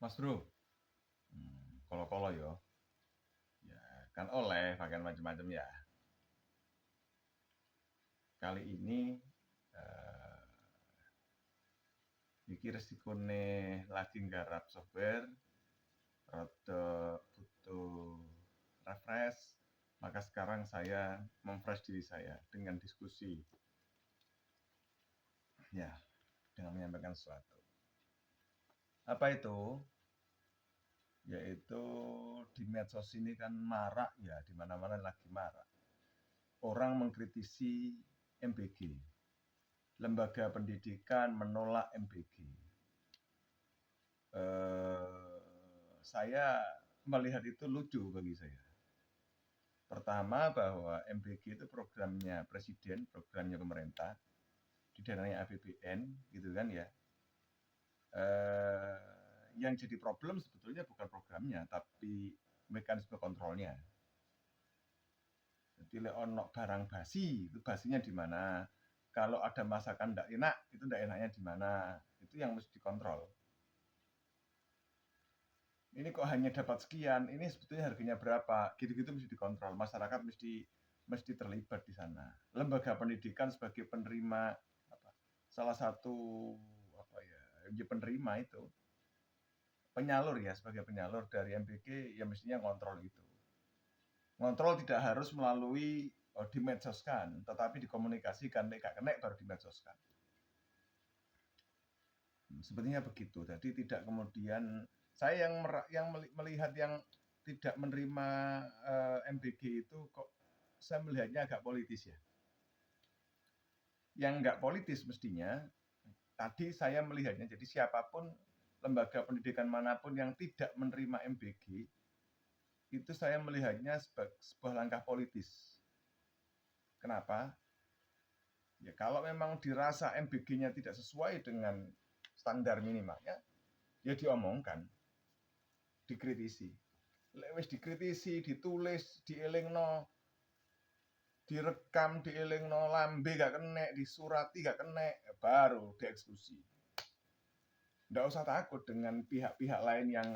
Mas Bro, kolo-kolo yo, ya kan oleh pakaian macam-macam ya. Kali ini eh, iki resikone lagi nggarap software, rada butuh refresh, maka sekarang saya memfresh diri saya dengan diskusi, ya, dengan menyampaikan sesuatu. Apa itu? Yaitu di medsos ini kan marak ya, di mana-mana lagi marak. Orang mengkritisi MBG, lembaga pendidikan menolak MBG. Saya melihat itu lucu bagi saya. Pertama bahwa MBG itu programnya presiden, programnya pemerintah, didanai APBN, gitu kan ya. Yang jadi problem sebetulnya bukan programnya, tapi mekanisme kontrolnya. Jadi ono barang basi, itu basinya di mana? Kalau ada masakan tidak enak, itu tidak enaknya di mana? Itu yang mesti dikontrol. Ini kok hanya dapat sekian, ini sebetulnya harganya berapa, gitu-gitu mesti dikontrol, masyarakat mesti terlibat di sana. Lembaga pendidikan sebagai penerima salah satu penerima itu penyalur ya, sebagai penyalur dari MBG ya mestinya kontrol itu. Kontrol tidak harus melalui dimedsoskan, tetapi dikomunikasikan, nek kenek baru dimedsoskan. Sepertinya begitu. Jadi tidak kemudian saya yang melihat yang tidak menerima MBG itu kok saya melihatnya agak politis ya. Yang nggak politis mestinya tadi saya melihatnya, jadi siapapun lembaga pendidikan manapun yang tidak menerima MBG itu saya melihatnya sebagai sebuah langkah politis. Kenapa? Ya kalau memang dirasa MBG-nya tidak sesuai dengan standar minimalnya, ya diomongkan, dikritisi. Wis dikritisi, ditulis, dielingno, direkam, dielingno, lambe gak kena, disurati gak kena, baru dieksekusi. Nggak usah takut dengan pihak-pihak lain yang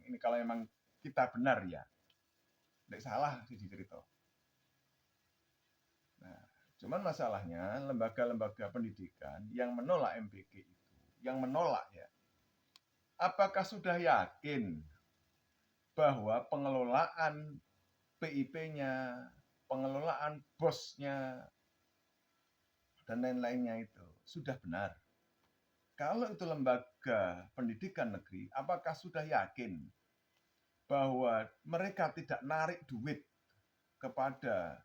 ini kalau memang kita benar ya, nggak salah sih cerita. Nah, cuman masalahnya lembaga-lembaga pendidikan yang menolak MBG itu, yang menolak ya, apakah sudah yakin bahwa pengelolaan PIP-nya, pengelolaan bosnya, dan lain-lainnya itu sudah benar? Kalau itu lembaga pendidikan negeri, apakah sudah yakin bahwa mereka tidak narik duit kepada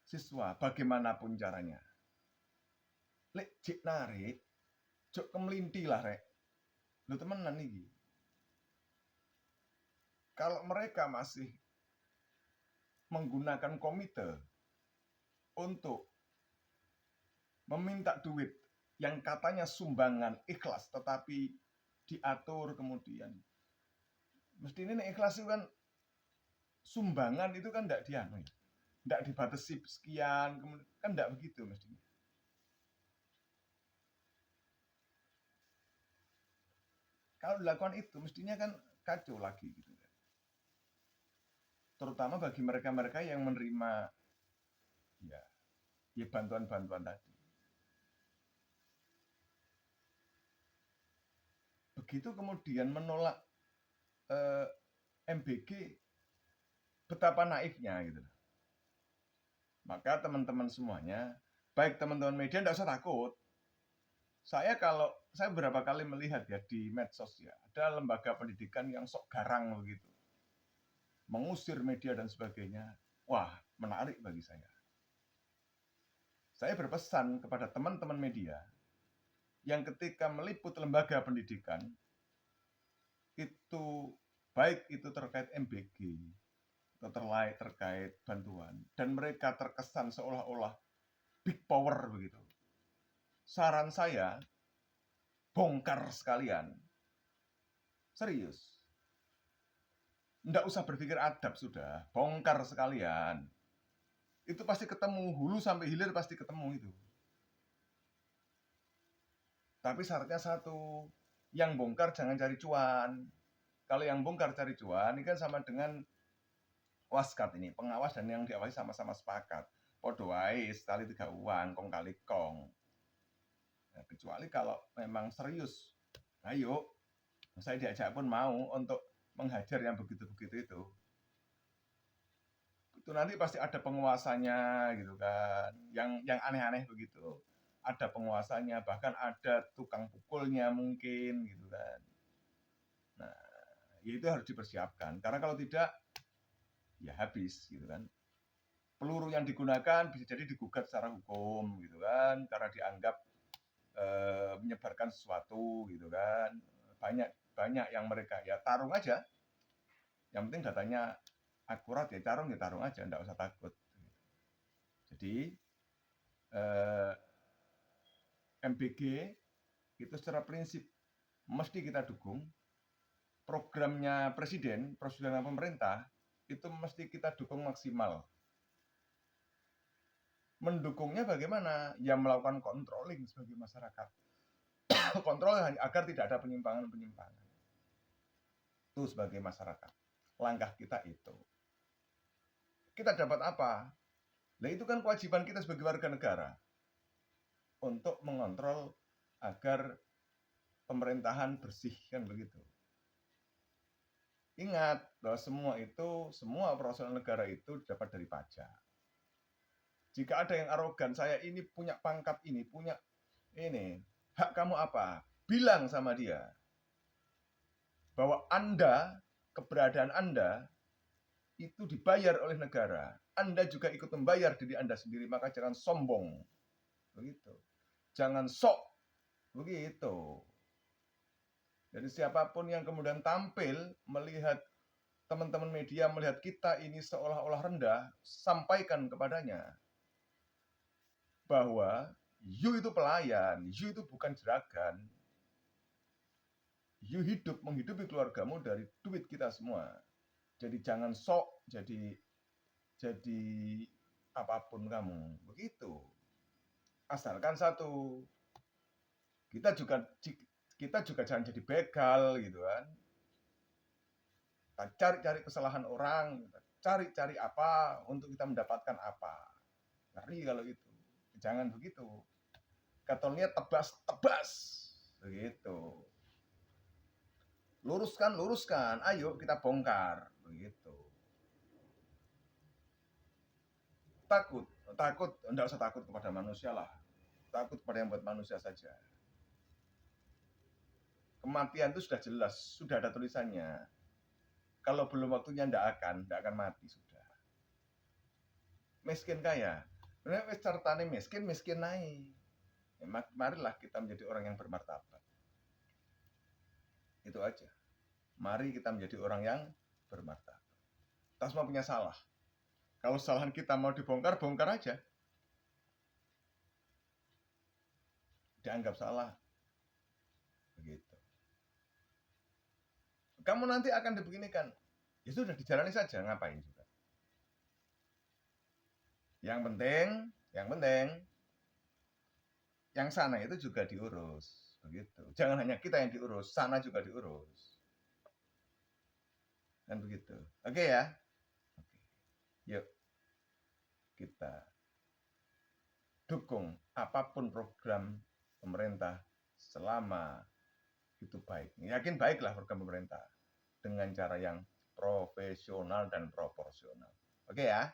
siswa bagaimanapun caranya? Lek jik narik, jok kemelinti lah rek. Lu temenan nih. Kalau mereka masih menggunakan komite untuk meminta duit yang katanya sumbangan ikhlas, tetapi diatur kemudian. Mesti ini ikhlas itu kan sumbangan itu kan tidak dianu, tidak dibatasi sekian, kan tidak begitu mestinya. Kalau dilakukan itu mestinya kan kacau lagi gitu. Terutama bagi mereka-mereka yang menerima ya bantuan-bantuan tadi. Begitu kemudian menolak MBG, betapa naifnya gitu. Maka teman-teman semuanya, baik teman-teman media, tidak usah takut. Saya beberapa kali melihat ya di medsos ya, ada lembaga pendidikan yang sok garang begitu, mengusir media dan sebagainya. Wah, menarik bagi saya. Saya berpesan kepada teman-teman media yang ketika meliput lembaga pendidikan itu, baik itu terkait MBG atau terkait bantuan, dan mereka terkesan seolah-olah big power begitu. Saran saya, bongkar sekalian. Serius. Nggak usah berpikir adab sudah, bongkar sekalian. Itu pasti ketemu, hulu sampai hilir pasti ketemu itu. Tapi syaratnya satu, Yang bongkar jangan cari cuan. Kalau yang bongkar cari cuan, ini kan sama dengan waskat ini, pengawas dan yang diawasi sama-sama sepakat. Podo wae sekali 3 uang, kong kali kong. Nah, kecuali kalau memang serius, ayo, saya diajak pun mau untuk menghajar yang begitu-begitu itu. Itu nanti pasti ada penguasanya gitu kan, yang aneh-aneh begitu. Ada penguasanya, bahkan ada tukang pukulnya mungkin gitu kan. Nah, ya itu harus dipersiapkan. Karena kalau tidak, ya habis gitu kan. Peluru yang digunakan bisa jadi digugat secara hukum gitu kan, karena dianggap menyebarkan sesuatu gitu kan. Banyak yang mereka ya tarung aja. Yang penting datanya akurat ya tarung aja, enggak usah takut. Jadi MBG itu secara prinsip mesti kita dukung. Programnya presiden, prosedur pemerintah itu mesti kita dukung maksimal. Mendukungnya bagaimana? Ya melakukan controlling sebagai masyarakat. Kontrol agar tidak ada penyimpangan-penyimpangan. Itu sebagai masyarakat. Langkah kita itu. Kita dapat apa? Nah itu kan kewajiban kita sebagai warga negara untuk mengontrol agar pemerintahan bersih kan begitu. Ingat bahwa semua operasional negara itu dapat dari pajak. Jika ada yang arogan, saya ini punya pangkat ini, punya ini, hak kamu apa? Bilang sama dia bahwa Anda, keberadaan Anda itu dibayar oleh negara. Anda juga ikut membayar diri Anda sendiri, maka jangan sombong. Begitu. Jangan sok. Begitu. Jadi siapapun yang kemudian tampil melihat teman-teman media melihat kita ini seolah-olah rendah, sampaikan kepadanya bahwa you itu pelayan, you itu bukan jeragan. You menghidupi keluargamu dari duit kita semua. Jadi jangan sok jadi apapun kamu. Begitu. Asalkan satu, kita juga jangan jadi begal gitu kan. Kita cari-cari kesalahan orang, cari-cari apa untuk kita mendapatkan apa. Ngeri kalau itu. Jangan begitu. Katanya tebas. Begitu. Luruskan. Ayo kita bongkar. Begitu. Takut. Enggak usah takut kepada manusia lah. Takut pada yang buat manusia saja. Kematian itu sudah jelas, sudah ada tulisannya. Kalau belum waktunya enggak akan mati sudah. Miskin kaya. Sebenarnya cartane miskin naik. Ya, marilah kita menjadi orang yang bermartabat. Itu aja. Mari kita menjadi orang yang bermartabat. Kita semua punya salah. Kalau kesalahan kita mau dibongkar, bongkar aja. Dianggap salah. Begitu. Kamu nanti akan dibeginikan. Ya sudah dijalani saja, ngapain juga. Yang penting yang sana itu juga diurus, begitu. Jangan hanya kita yang diurus, sana juga diurus. Kan begitu. Oke ya? Oke. Yuk. Kita dukung apapun program pemerintah selama itu baik. Yakin baiklah program pemerintah dengan cara yang profesional dan proporsional. Oke ya?